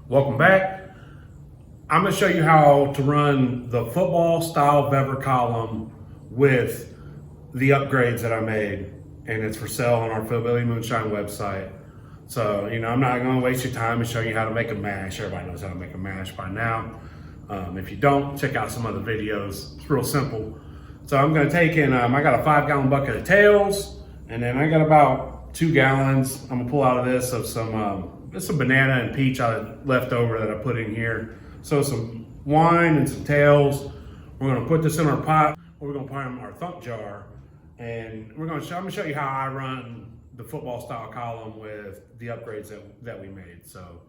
Welcome back. I'm going to show you how to run the football style vevor column with the upgrades that I made, and it's for sale on our Moonshine website. So, I'm not going to waste your time and show you how to make a mash. Everybody knows how to make a mash by now. If you don't, check out some other videos. It's real simple. So I'm going to take in, I got a 5-gallon bucket of tails, and then I got about 2 gallons. I'm going to pull out of this of some banana and peach I left over that I put in here. So some wine and some tails. We're going to put this in our pot. We're going to put it in our thump jar, and I'm going to show you how I run the football style column with the upgrades that we made. So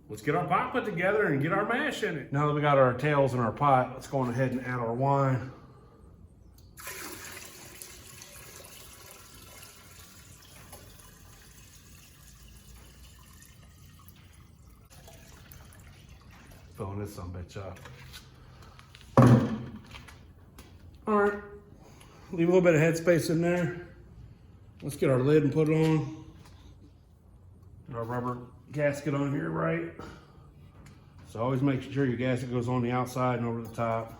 let's get our pot put together and get our mash in it. Now that we got our tails in our pot, let's go on ahead and add our wine. Filling this some bitch up. All right, leave a little bit of headspace in there. Let's get our lid and put it on. Get our rubber gasket on here, right? So always make sure your gasket goes on the outside and over the top.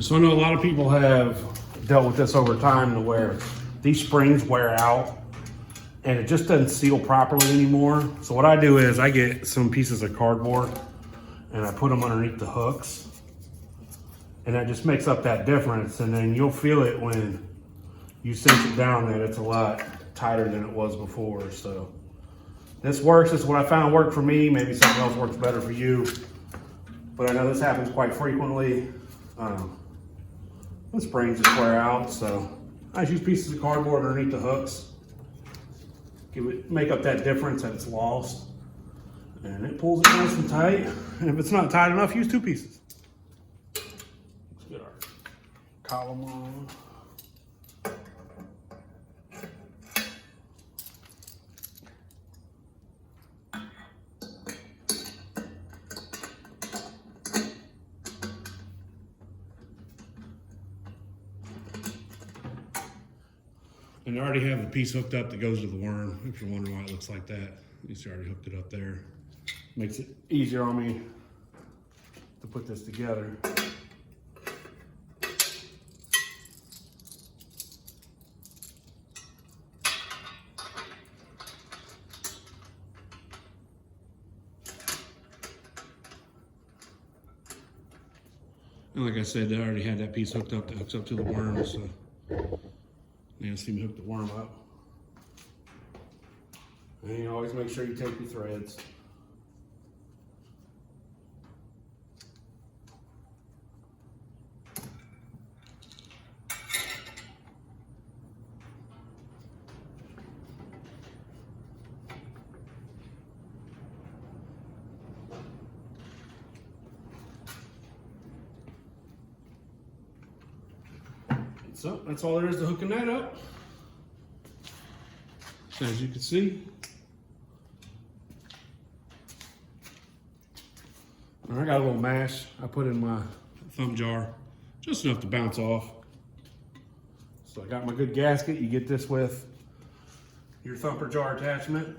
So I know a lot of people have dealt with this over time to where these springs wear out and it just doesn't seal properly anymore. So what I do is I get some pieces of cardboard and I put them underneath the hooks, and that just makes up that difference. And then you'll feel it when you cinch it down that it's a lot tighter than it was before. So this works. This is what I found worked for me. Maybe something else works better for you, but I know this happens quite frequently. The springs just wear out, so I just use pieces of cardboard underneath the hooks. Make up that difference that it's lost, and it pulls it nice and tight. And if it's not tight enough, use 2 pieces. Let's get our column on. And I already have the piece hooked up that goes to the worm. If you're wondering why it looks like that, you see I already hooked it up there. Makes it easier on me to put this together. And like I said, I already had that piece hooked up that hooks up to the worm, so now see me hook the worm up. And you always make sure you take your threads. So that's all there is to hooking that up. So as you can see, I got a little mash I put in my thumb jar, just enough to bounce off. So I got my good gasket. You get this with your thumper jar attachment.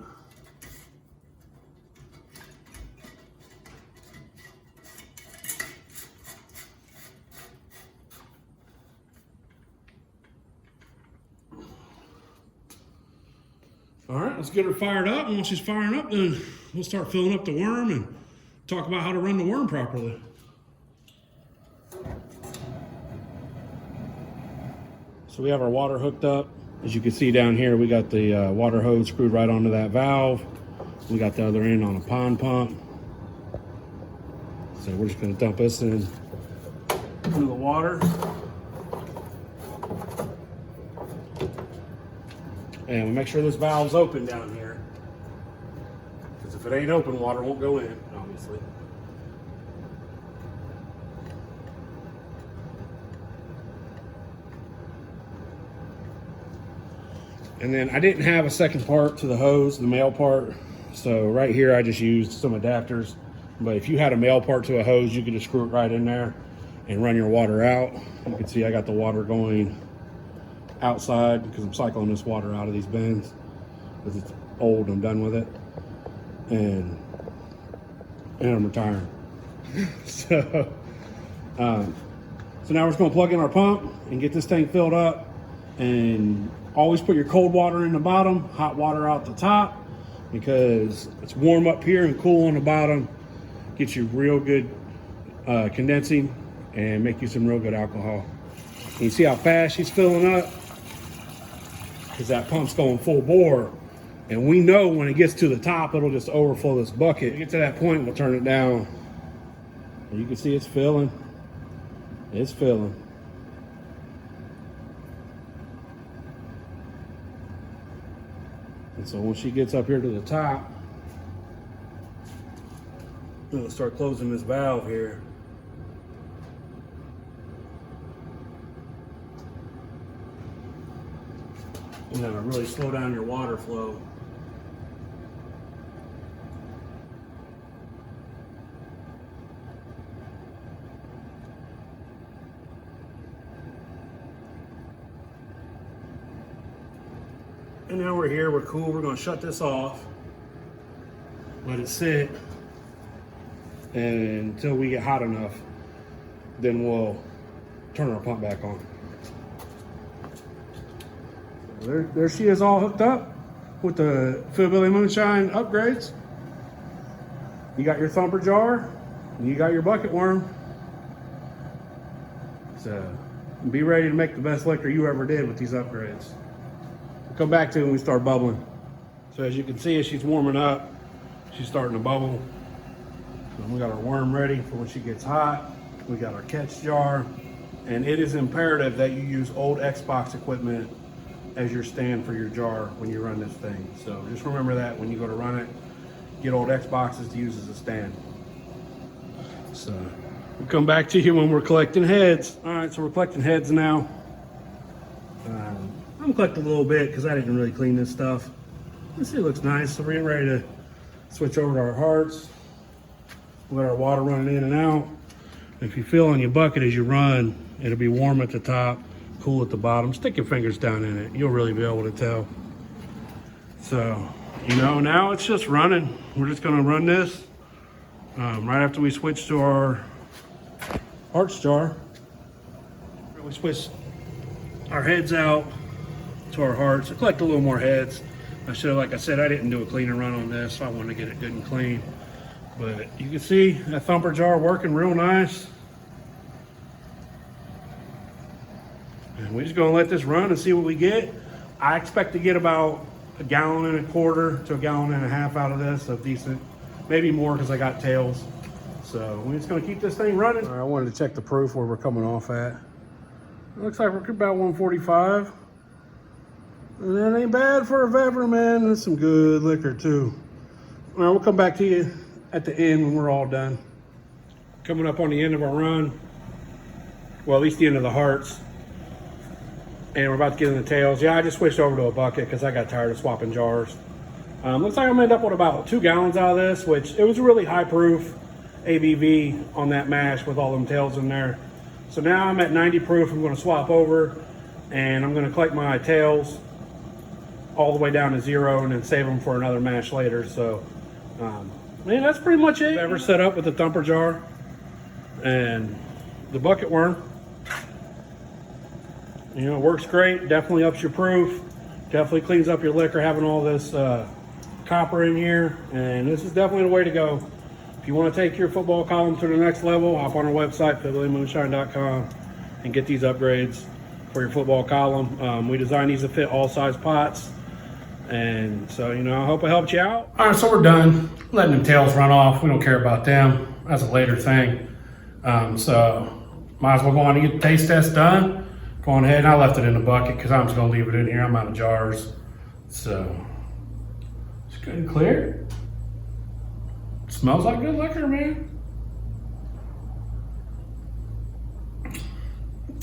All right, let's get her fired up, and once she's firing up, then we'll start filling up the worm and talk about how to run the worm properly. So we have our water hooked up. As you can see down here, we got the water hose screwed right onto that valve. We got the other end on a pond pump. So we're just gonna dump this in into the water. And we make sure this valve's open down here, because if it ain't open, water won't go in, obviously. And then I didn't have a second part to the hose, the male part. So right here, I just used some adapters. But if you had a male part to a hose, you could just screw it right in there and run your water out. You can see I got the water going outside because I'm cycling this water out of these bins. It's old. I'm done with it, and I'm retiring. So now we're just gonna plug in our pump and get this thing filled up. And always put your cold water in the bottom, hot water out the top, because it's warm up here and cool on the bottom. Get you real good condensing and make you some real good alcohol. And you see how fast she's filling up? Because that pump's going full bore. And we know when it gets to the top, it'll just overflow this bucket. When you get to that point, we'll turn it down. And you can see it's filling. It's filling. And so when she gets up here to the top, we'll start closing this valve here. And that'll really slow down your water flow. And now we're here, we're cool. We're gonna shut this off, let it sit, and until we get hot enough, then we'll turn our pump back on. There she is, all hooked up with the Philbilly Moonshine upgrades. You got your thumper jar, and you got your bucket worm. So be ready to make the best liquor you ever did with these upgrades. Come back to it when we start bubbling. So as you can see, as she's warming up, she's starting to bubble. And we got our worm ready for when she gets hot. We got our catch jar. And it is imperative that you use old Xbox equipment as your stand for your jar when you run this thing. So just remember that when you go to run it, get old Xboxes to use as a stand. So we'll come back to you when we're collecting heads. All right, so we're collecting heads now. I'm collecting a little bit because I didn't really clean this stuff. Let's see, it looks nice. So we're getting ready to switch over to our hearts. We got our water running in and out. If you feel on your bucket as you run, it'll be warm at the top, cool at the bottom. Stick your fingers down in it. You'll really be able to tell. So, you know, now it's just running. We're just gonna run this right after we switch to our hearts jar. We switch our heads out to our hearts. I collect a little more heads. I should have, like I said, I didn't do a cleaner run on this, so I wanted to get it good and clean. But you can see that thumper jar working real nice. And we're just gonna let this run and see what we get. I expect to get about 1.25 gallons to 1.5 gallons out of this, so decent. Maybe more because I got tails. So we're just gonna keep this thing running. All right, I wanted to check the proof where we're coming off at. It looks like we're about 145. And that ain't bad for a vevor, man. That's some good liquor too. All right, we'll come back to you at the end when we're all done. Coming up on the end of our run. Well, at least the end of the hearts. And we're about to get in the tails. Yeah, I just switched over to a bucket because I got tired of swapping jars. Looks like I'm gonna end up with about 2 gallons out of this, which it was a really high proof ABV on that mash with all them tails in there. So now I'm at 90 proof. I'm gonna swap over and I'm gonna collect my tails all the way down to 0 and then save them for another mash later. So, man, that's pretty much it. Ever set up with the thumper jar and the bucket worm. You know, it works great. Definitely ups your proof. Definitely cleans up your liquor having all this copper in here. And this is definitely the way to go. If you want to take your football column to the next level, hop on our website, philbillymoonshine.com, and get these upgrades for your football column. We designed these to fit all size pots. And so, you know, I hope I helped you out. All right, so we're done. Letting them tails run off. We don't care about them. That's a later thing. So might as well go on and get the taste test done. Go on ahead, and I left it in the bucket because I'm just gonna leave it in here. I'm out of jars. So it's good and clear. Smells like good liquor, man.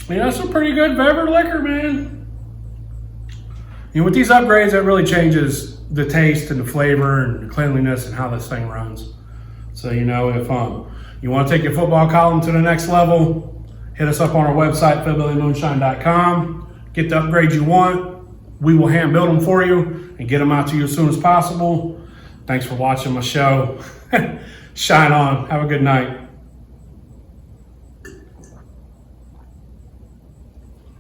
Yeah, that's some pretty good vevor liquor, man. You know, with these upgrades, that really changes the taste and the flavor and the cleanliness and how this thing runs. So, you know, if you want to take your football column to the next level, hit us up on our website, philbillymoonshine.com. Get the upgrades you want. we will hand build them for you and get them out to you as soon as possible. Thanks for watching my show. Shine on. Have a good night.